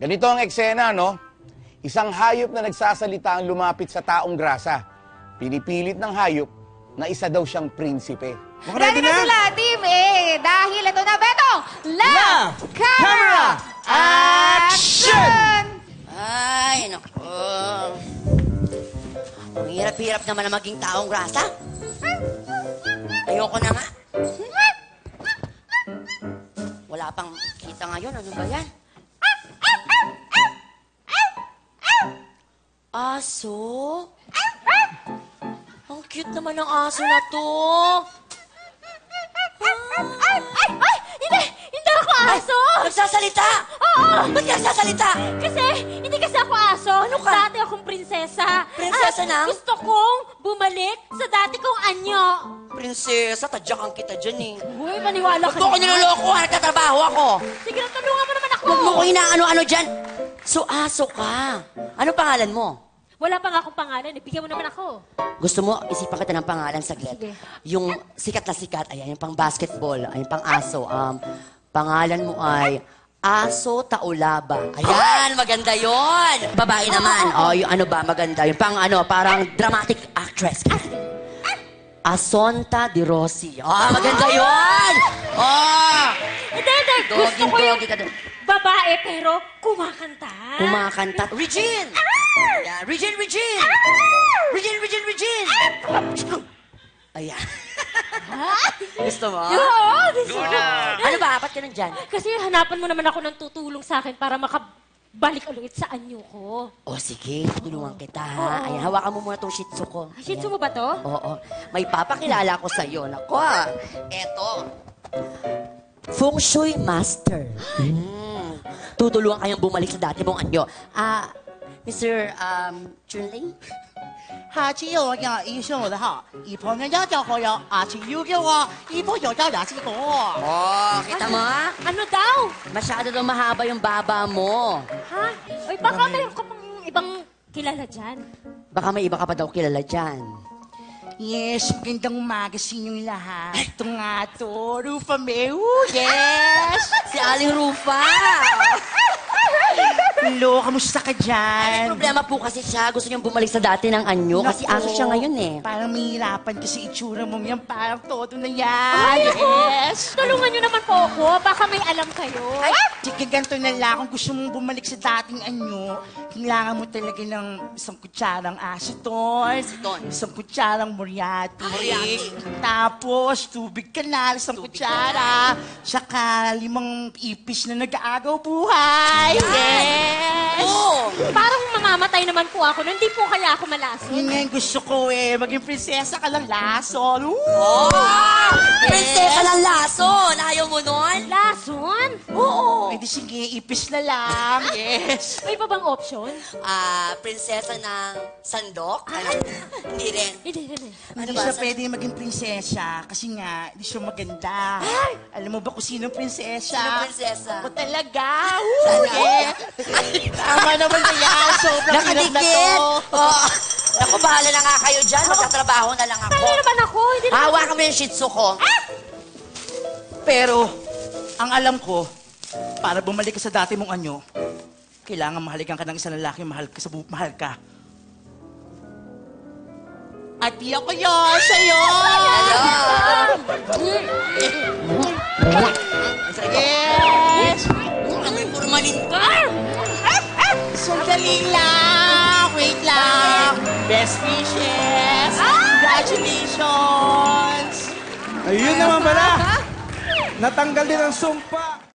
Ganito ang eksena, no? Isang hayop na nagsasalita ang lumapit sa taong grasa. Pinipilit ng hayop na isa daw siyang prinsipe. Ready na sila, Team A. Dahil ito na, Beto! Love, camera, action! Ay, naku. Ang hirap-hirap naman na maging taong grasa. Ayoko na nga. Wala pang kita ngayon. Ano ba yan? Aso? Ang cute naman ng aso na to. Hindi ako aso! Nagsasalita! Oo! Ba't nagsasalita? Hindi kasi ako aso. Ano ka? Dati akong prinsesa. Prinsesa At ng? gusto kong bumalik sa dati kong anyo. Prinsesa, tadyakan kita dyan eh. Uy, maniwala Huwag mo ko niloloko, nagtatrabaho ako. Sige na, tulungan mo naman ako. Huwag mo ko inaano-ano dyan. So, aso ka. Ano pangalan mo? Wala pa nga akong pangalan. Bigyan mo naman ako. Gusto mo, isipan kita ng pangalan saglit. Sige. Yung sikat na sikat, ayan, yung pang basketball, yung pang aso. Pangalan mo ay Aso Taulaba. Ayan, maganda yon. Babae naman. Yung ano ba, maganda. Yung pang parang dramatic actress. Asonta Di Rossi. Maganda yon. Hindi. Gusto ko yung Doggy ka doon. babae pero kumakanta. Kumakanta. Regine! Ayan. Regine! Regine! Ayan. Gusto mo? Oo, gusto ko. Ano ba? Ba't ka nandyan? Kasi hanapan mo naman ako ng tutulong sa akin para makabalik ulit sa anyo ko. Sige. Tulungan kita, ha? Ayan, hawakan mo muna tong shih tzu ko. Shih tzu mo ba to? Oo. May papakilala ko sa'yo. Nako, Eto. Feng Shui Master. Tutulungan kayong bumalik sa dati mong anyo. Mr. Chunling? 哈，只有呀，医生我的好，一碰人家就好呀，请有给我，一碰就叫牙齿多。 Kita mo, ha? Ano daw? Masyado daw mahaba yung baba mo. Ha? Ay, baka mayroon ka pang ibang kilala dyan. Baka may iba ka pa daw kilala dyan. Yes, magandang umaga sa inyong lahat. Ito nga to, Rufa Meu, yes! Si Aling Rufa. Hello, kamusta ka May dyan? problema po kasi siya. Gusto niyang bumalik sa dati ng anyo kasi aso siya ngayon eh. Parang mahirapan kasi itsura mong yan, parang todo na yan. Yes! Tulungan niyo naman po ako. Baka may alam kayo. Ay, sige, ganito na lang. Kung gusto mong bumalik sa dating anyo, kailangan mo talaga ng isang kutsarang aceton, isang kutsarang moriaty, tapos tubig ka na, isang kutsara, saka 5 ipis na nag-aagaw buhay. Yes! Parang mamamatay naman po ako. Hindi po kaya ako malason. Yun nga yung gusto ko maging prinsesa ka lang lason. Prinsesa ng lason. Ayaw mo nun? Lason? Oo. Pwede sige, ipis na lang. Yes! May iba bang option? Prinsesa ng sandok? Hindi rin. Hindi. Hindi siya pwede maging prinsesa kasi nga, hindi siya maganda. Alam mo ba kung sino prinsesa? Sino prinsesa? Ako talaga. Yeah. Tama naman na yan. Sobrang hirap na to. Nakadikit. Naku, bahala na nga kayo dyan. Magtatrabaho na lang ako. Talo naman ako. Hindi naman. Hawakan mo yung shih tzu ko. Pero, ang alam ko, para bumalik ka sa dati mong anyo, kailangan mahalikan ka ng isang lalaki mahal ka. At di ako yun sa'yo! Yes! May formalin ka. Sandali lang! Wait lang! Best wishes! Congratulations! Ayun naman pala. Natanggal din ang sumpa.